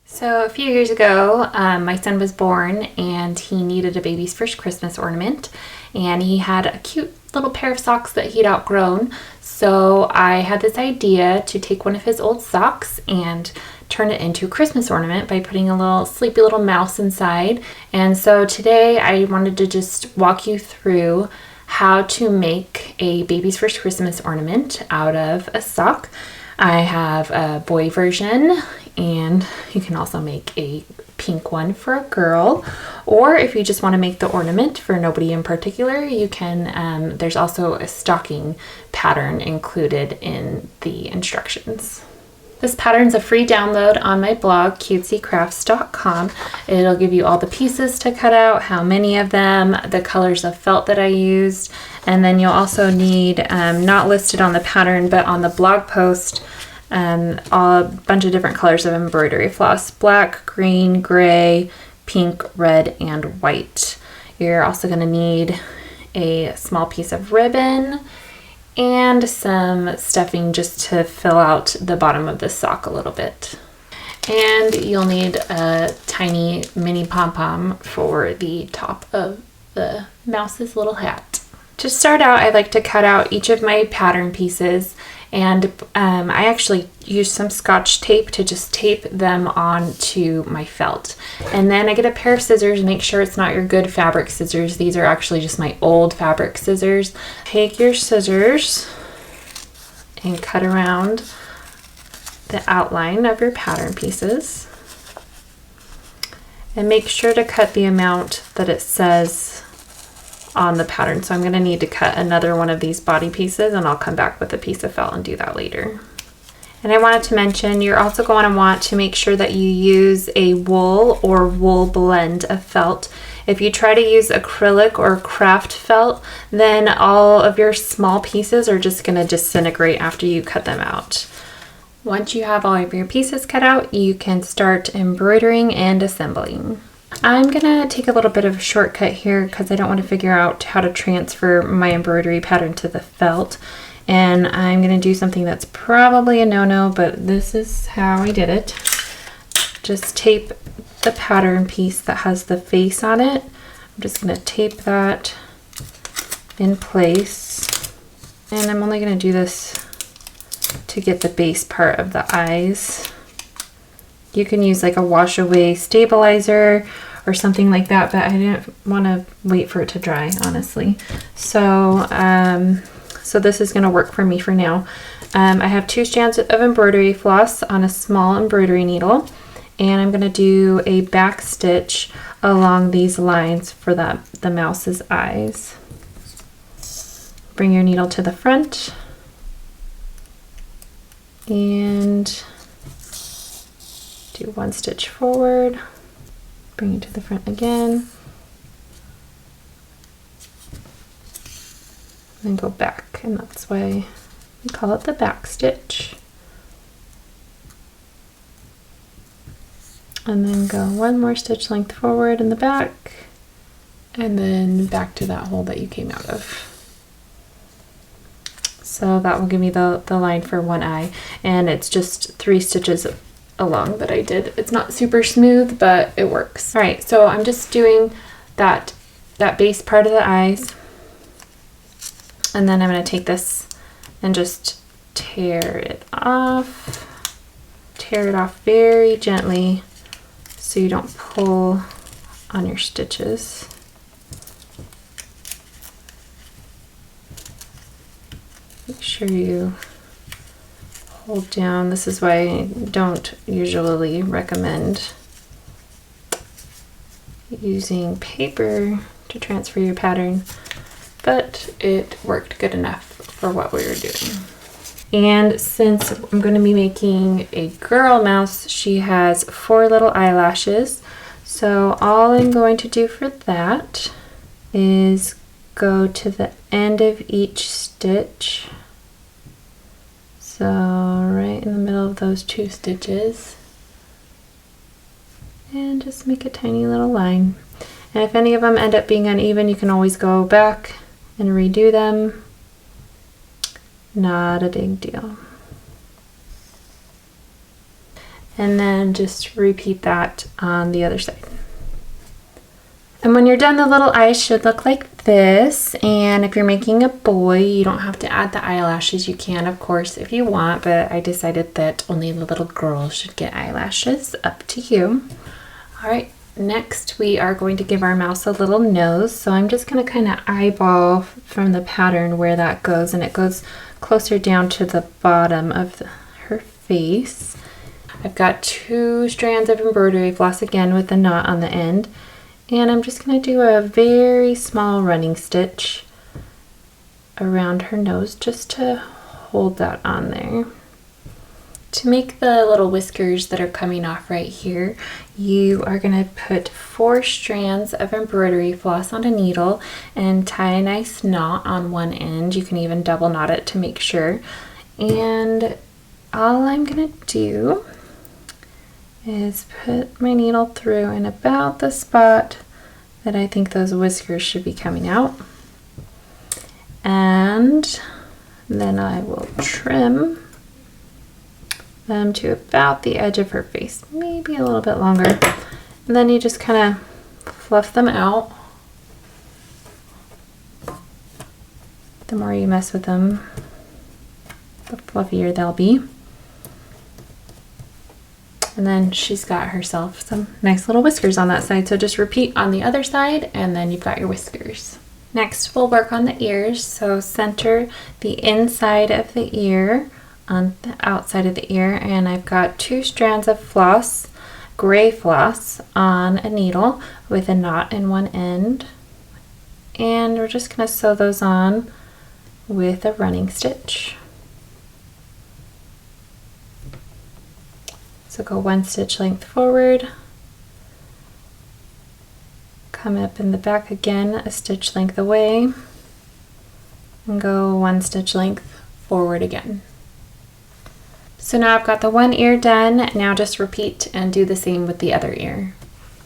So a few years ago, my son was born and he needed a baby's first Christmas ornament, and he had a cute little pair of socks that he'd outgrown. So I had this idea to take one of his old socks and turn it into a Christmas ornament by putting a little sleepy little mouse inside. And so today I wanted to just walk you through how to make a baby's first Christmas ornament out of a sock. I have a boy version, and you can also make a pink one for a girl, or if you just want to make the ornament for nobody in particular, you can, there's also a stocking pattern included in the instructions. This pattern's a free download on my blog, cutesycrafts.com. It'll give you all the pieces to cut out, how many of them, the colors of felt that I used, and then you'll also need, not listed on the pattern, but on the blog post, a bunch of different colors of embroidery floss: black, green, gray, pink, red, and white. You're also going to need a small piece of ribbon and some stuffing just to fill out the bottom of the sock a little bit. And you'll need a tiny mini pom-pom for the top of the mouse's little hat. To start out, I like to cut out each of my pattern pieces, and I actually use some Scotch tape to just tape them onto my felt. And then I get a pair of scissors. Make sure it's not your good fabric scissors. These are actually just my old fabric scissors. Take your scissors and cut around the outline of your pattern pieces. And make sure to cut the amount that it says on the pattern. So I'm going to need to cut another one of these body pieces, and I'll come back with a piece of felt and do that later. And I wanted to mention, you're also going to want to make sure that you use a wool or wool blend of felt. If you try to use acrylic or craft felt, then all of your small pieces are just going to disintegrate after you cut them out. Once you have all of your pieces cut out, you can start embroidering and assembling. I'm gonna take a little bit of a shortcut here because I don't want to figure out how to transfer my embroidery pattern to the felt, and I'm gonna do something that's probably a no-no, but this is how I did it. Just tape the pattern piece that has the face on it. I'm just gonna tape that in place, and I'm only gonna do this to get the base part of the eyes. You can use like a wash away stabilizer or something like that, but I didn't want to wait for it to dry, honestly. So, so this is going to work for me for now. I have 2 strands of embroidery floss on a small embroidery needle, and I'm going to do a back stitch along these lines for the mouse's eyes. Bring your needle to the front and do 1 stitch forward, bring it to the front again, then go back, and that's why we call it the back stitch. And then go 1 more stitch length forward in the back, and then back to that hole that you came out of. So that will give me the line for one eye, and it's just 3 stitches along that I did. It's not super smooth, but it works. All right, so I'm just doing that base part of the eyes, and then I'm going to take this and just tear it off very gently so you don't pull on your stitches. Make sure you hold down. This is why I don't usually recommend using paper to transfer your pattern, but it worked good enough for what we were doing. And since I'm going to be making a girl mouse, she has 4 little eyelashes. So all I'm going to do for that is go to the end of each stitch. So right in the middle of those 2 stitches, and just make a tiny little line. And if any of them end up being uneven, you can always go back and redo them. Not a big deal. and then just repeat that on the other side. And when you're done, the little eyes should look like this. And if you're making a boy, you don't have to add the eyelashes. You can, of course, if you want, but I decided that only the little girls should get eyelashes. Up to you. All right, next we are going to give our mouse a little nose. So I'm just going to kind of eyeball from the pattern where that goes, and it goes closer down to the bottom of her face. I've got 2 strands of embroidery floss again with the knot on the end. And I'm just going to do a very small running stitch around her nose just to hold that on there. To make the little whiskers that are coming off right here, you are going to put 4 strands of embroidery floss on a needle and tie a nice knot on one end. You can even double knot it to make sure. And all I'm going to do is put my needle through in about the spot that I think those whiskers should be coming out. And then I will trim them to about the edge of her face, maybe a little bit longer. And then you just kind of fluff them out. The more you mess with them, the fluffier they'll be. And then she's got herself some nice little whiskers on that side. So just repeat on the other side, and then you've got your whiskers. Next, we'll work on the ears. So center the inside of the ear on the outside of the ear. And I've got 2 strands of floss, gray floss, on a needle with a knot in one end. And we're just going to sew those on with a running stitch. So go 1 stitch length forward, come up in the back again a stitch length away, and go 1 stitch length forward again. So now I've got the one ear done. Now just repeat and do the same with the other ear.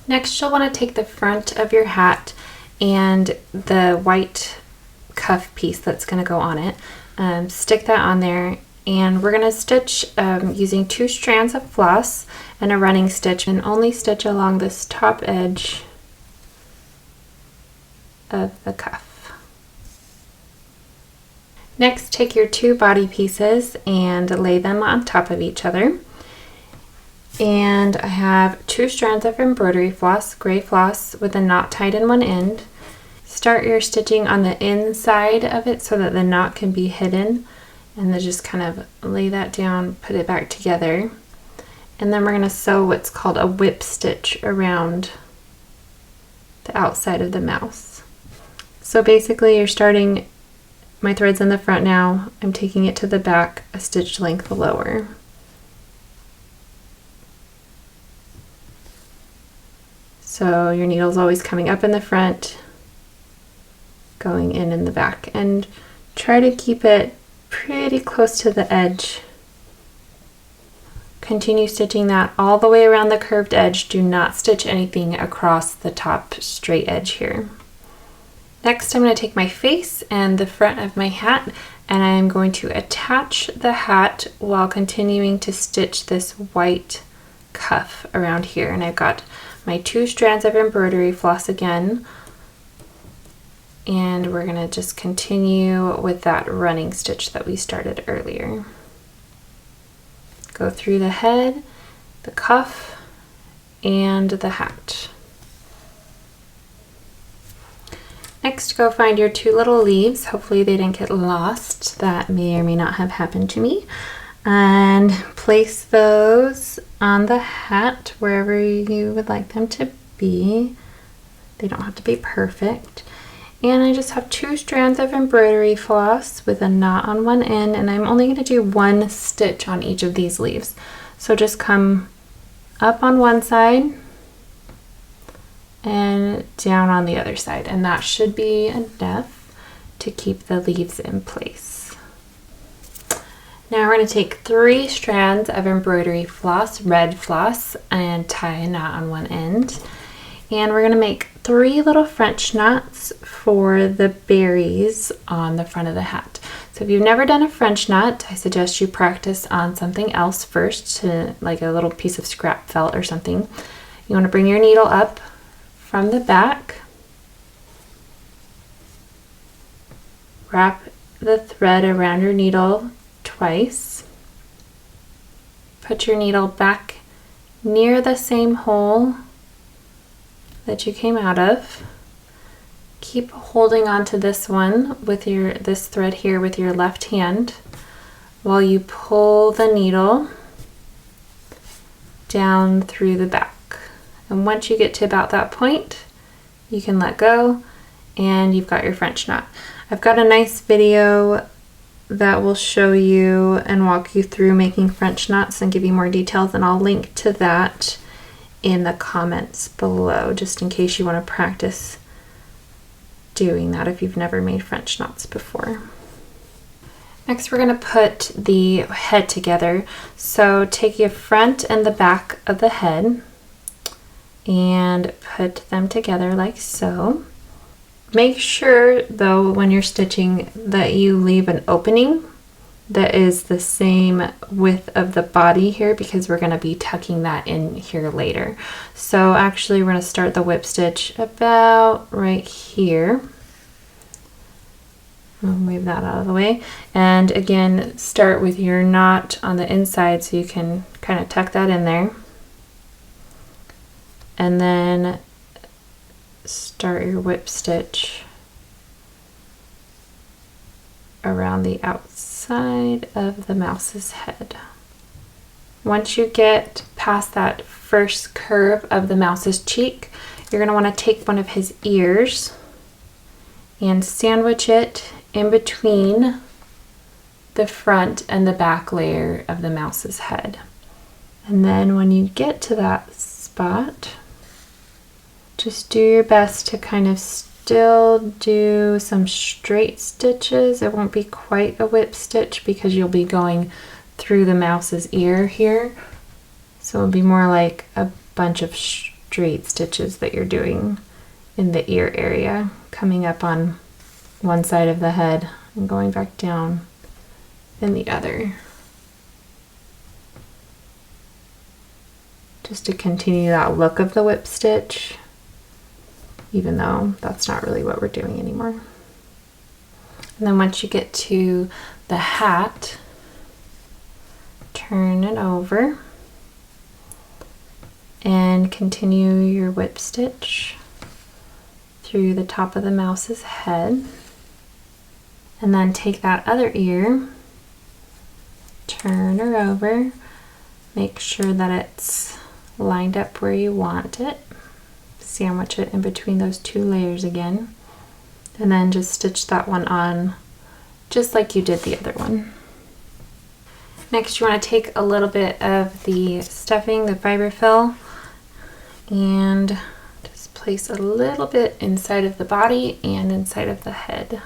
Next, you'll want to take the front of your hat and the white cuff piece that's going to go on it, stick that on there. And we're going to stitch using 2 strands of floss and a running stitch, and only stitch along this top edge of the cuff. Next, take your 2 body pieces and lay them on top of each other. And I have 2 strands of embroidery floss, gray floss, with a knot tied in one end. Start your stitching on the inside of it so that the knot can be hidden. And then just kind of lay that down, put it back together. And then we're going to sew what's called a whip stitch around the outside of the mouse. So basically you're starting, my thread's in the front now, I'm taking it to the back a stitch length lower. So your needle's always coming up in the front, going in the back, and try to keep it pretty close to the edge. Continue stitching that all the way around the curved edge. Do not stitch anything across the top straight edge here. Next, I'm going to take my face and the front of my hat, and I'm going to attach the hat while continuing to stitch this white cuff around here. And I've got my 2 strands of embroidery floss again. And we're going to just continue with that running stitch that we started earlier. Go through the head, the cuff, and the hat. Next, go find your 2 little leaves. Hopefully they didn't get lost. That may or may not have happened to me. And place those on the hat wherever you would like them to be. They don't have to be perfect. And I just have 2 strands of embroidery floss with a knot on one end, and I'm only going to do 1 stitch on each of these leaves. So just come up on one side and down on the other side, and that should be enough to keep the leaves in place. Now we're going to take 3 strands of embroidery floss, red floss, and tie a knot on one end. And we're going to make 3 little French knots for the berries on the front of the hat. So if you've never done a French knot, I suggest you practice on something else first, like a little piece of scrap felt or something. You want to bring your needle up from the back, wrap the thread around your needle twice, put your needle back near the same hole that you came out of. Keep holding on to this one with this thread here with your left hand while you pull the needle down through the back. And once you get to about that point, you can let go and you've got your French knot. I've got a nice video that will show you and walk you through making French knots and give you more details, and I'll link to that in the comments below just in case you want to practice doing that if you've never made French knots before. Next, we're going to put the head together. So take your front and the back of the head and put them together like so. Make sure though when you're stitching that you leave an opening that is the same width of the body here, because we're going to be tucking that in here later. So actually we're going to start the whip stitch about right here. I'll move that out of the way, and again start with your knot on the inside so you can kind of tuck that in there, and then start your whip stitch around the outside of the mouse's head. Once you get past that first curve of the mouse's cheek, you're going to want to take one of his ears and sandwich it in between the front and the back layer of the mouse's head. And then when you get to that spot, just do your best to kind of still do some straight stitches. It won't be quite a whip stitch because you'll be going through the mouse's ear here. So it'll be more like a bunch of straight stitches that you're doing in the ear area, coming up on one side of the head and going back down in the other. Just to continue that look of the whip stitch, even though that's not really what we're doing anymore. And then once you get to the hat, turn it over and continue your whip stitch through the top of the mouse's head. And then take that other ear, turn her over, make sure that it's lined up where you want it, sandwich it in between those two layers again, and then just stitch that one on just like you did the other one. Next, you want to take a little bit of the stuffing, the fiberfill, and just place a little bit inside of the body and inside of the head.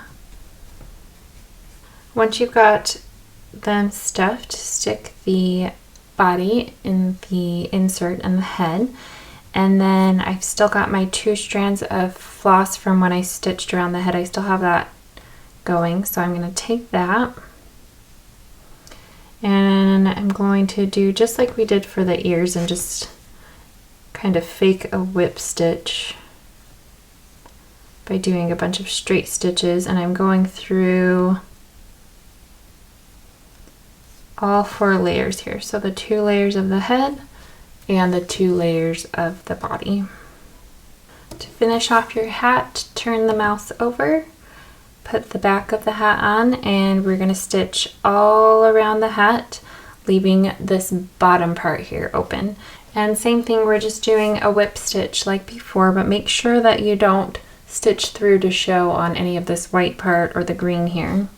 Once you've got them stuffed, stick the body in the insert and the head, and then I've still got my 2 strands of floss from when I stitched around the head. I still have that going, so I'm going to take that and I'm going to do just like we did for the ears and just kind of fake a whip stitch by doing a bunch of straight stitches, and I'm going through all 4 layers here. So the 2 layers of the head and the 2 layers of the body. To finish off your hat, turn the mouse over, put the back of the hat on, and we're going to stitch all around the hat, leaving this bottom part here open. And same thing, we're just doing a whip stitch like before, but make sure that you don't stitch through to show on any of this white part or the green here.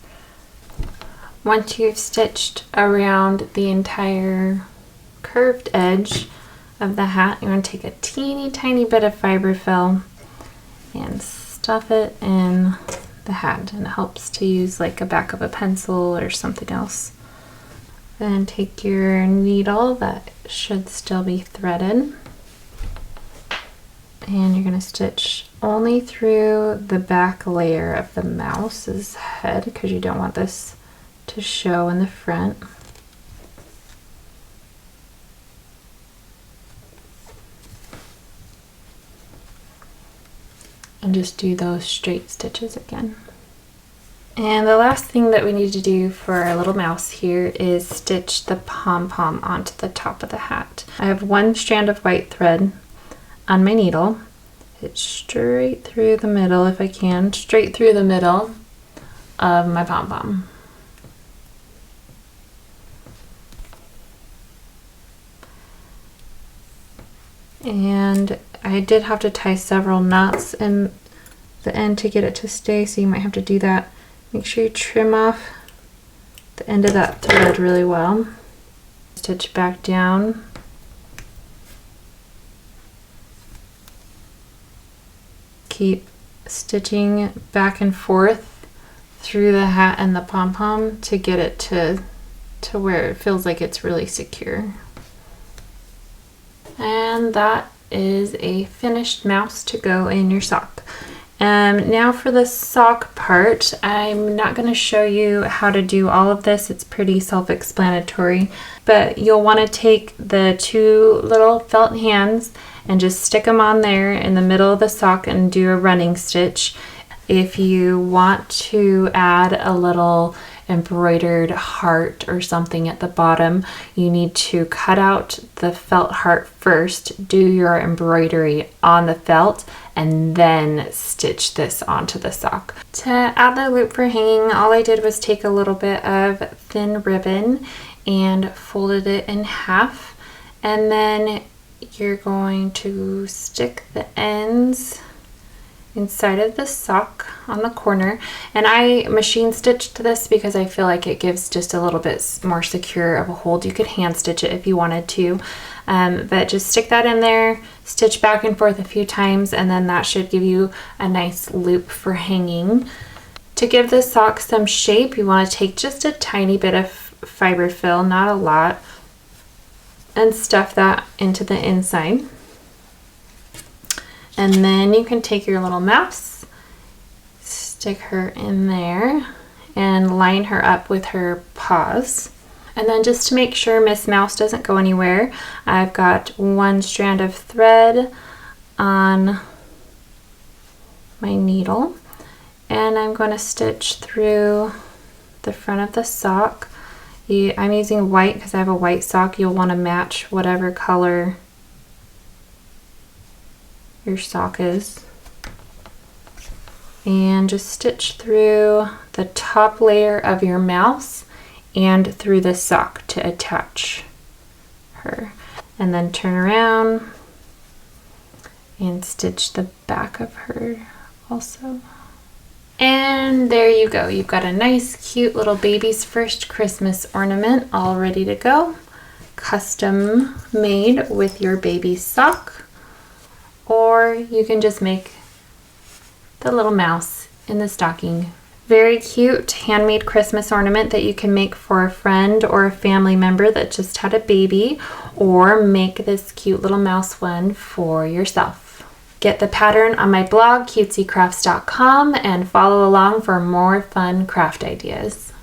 Once you've stitched around the entire curved edge of the hat, you're going to take a teeny tiny bit of fiberfill and stuff it in the hat, and it helps to use like a back of a pencil or something else. Then take your needle that should still be threaded, and you're going to stitch only through the back layer of the mouse's head because you don't want this to show in the front. And just do those straight stitches again. And the last thing that we need to do for our little mouse here is stitch the pom-pom onto the top of the hat. I have one strand of white thread on my needle. It's straight through the middle, if I can, straight through the middle of my pom-pom. And I did have to tie several knots in the end to get it to stay, so you might have to do that. Make sure you trim off the end of that thread really well. Stitch back down. Keep stitching back and forth through the hat and the pom-pom to get it to where it feels like it's really secure. And that is a finished mouse to go in your sock. Now for the sock part, I'm not going to show you how to do all of this. It's pretty self-explanatory, but you'll want to take the two little felt hands and just stick them on there in the middle of the sock and do a running stitch. If you want to add a little embroidered heart or something at the bottom, you need to cut out the felt heart first, do your embroidery on the felt, and then stitch this onto the sock. To add the loop for hanging, all I did was take a little bit of thin ribbon and folded it in half, and then you're going to stick the ends inside of the sock on the corner. And I machine stitched this because I feel like it gives just a little bit more secure of a hold. You could hand stitch it if you wanted to, but just stick that in there, stitch back and forth a few times, and then that should give you a nice loop for hanging. To give this sock some shape, you want to take just a tiny bit of fiber fill, not a lot, and stuff that into the inside. And then you can take your little mouse, stick her in there, and line her up with her paws. And then just to make sure Miss Mouse doesn't go anywhere, I've got one strand of thread on my needle, and I'm going to stitch through the front of the sock. I'm using white because I have a white sock. You'll want to match whatever color your sock is, and just stitch through the top layer of your mouse and through the sock to attach her, and then turn around and stitch the back of her also. And there you go, you've got a nice cute little baby's first Christmas ornament all ready to go, custom made with your baby's sock. Or you can just make the little mouse in the stocking. Very cute handmade Christmas ornament that you can make for a friend or a family member that just had a baby, or make this cute little mouse one for yourself. Get the pattern on my blog, cutesycrafts.com, and follow along for more fun craft ideas.